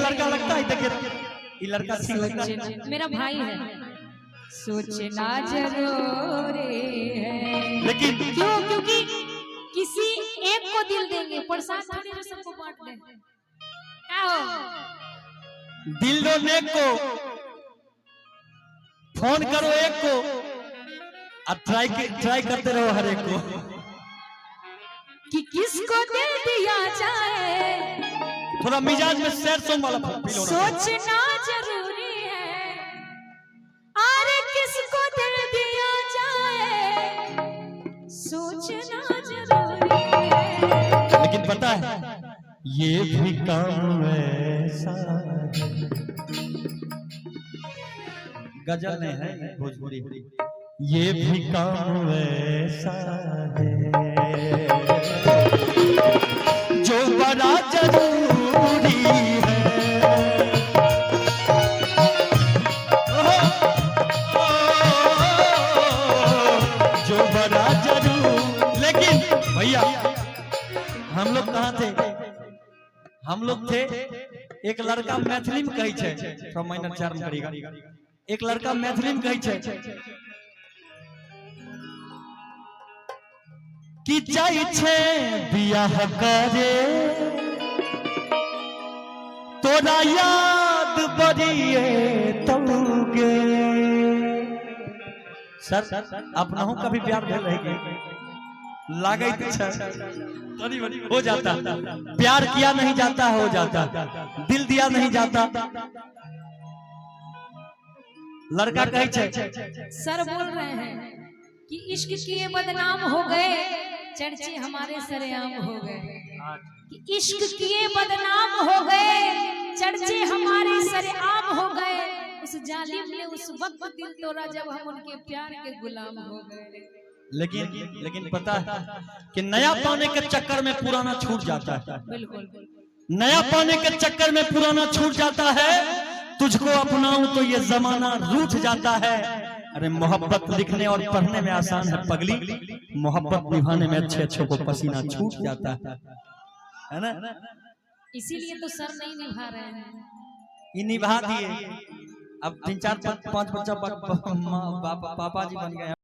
लड़का लगता है, देखिए ये लड़का सिंह लगता है, मेरा भाई है। सोचना जरूरी है, लेकिन क्यों? क्योंकि किसी एक को दिल देंगे, प्रसाद थोड़ी ना सबको बांट दें। क्या हो? दिल दो नेक को, फोन करो एक को, और ट्राई करते रहो हर एक को कि किसको दिल दिया जाए, थोड़ा मिजाज में सैड सॉन्ग वाला फील हो रहा है। सोचना जरूरी है, अरे किसको दिल दिया जाए, सोचना जरूरी है। लेकिन पता है ये भी काम ऐसा गजल नहीं है भोजपुरी, ये भी काम ऐसा है जो बड़ा जरूरी है। जो बड़ा जरूर, लेकिन भैया हम लोग कहाँ थे? हम लोग थे एक लड़का मैथिली में कही छे, थोड़ा माइनर चार्म करेगा, एक लड़का मैथिली में कही छे कि जाई छे बियाह करे तोरा याद बड़िए तौगे। सर अपना कभी प्यार भेल रहेगी? लागत हो जाता, प्यार किया नहीं जाता, हो जाता, दिल दिया नहीं जाता। लड़का कहे सर बोल रहे हैं कि इश्क किए बदनाम हो गए, चर्चे हमारे सरेआम हो गए। कि इश्क किए बदनाम हो गए, चर्चे हमारे सरेआम हो गए। उस जालिम ने उस वक्त दिल तोड़ा जब हम उनके प्यार के गुलाम हो गए। लेकिन पता है कि नया पाने के चक्कर में पुराना छूट जाता है। बिल्कुल, नया पाने के चक्कर में पुराना छूट जाता है। तुझको अपनाऊं तो ये जमाना रूठ जाता है। अरे मोहब्बत लिखने और पढ़ने में आसान है पगली, मोहब्बत निभाने में अच्छे अच्छों को पसीना छूट जाता है ना? इसीलिए तो सर नहीं निभा रहे हैं। ये निभा दिए, अब 3 4 5 बच्चा पापा जी बन गए।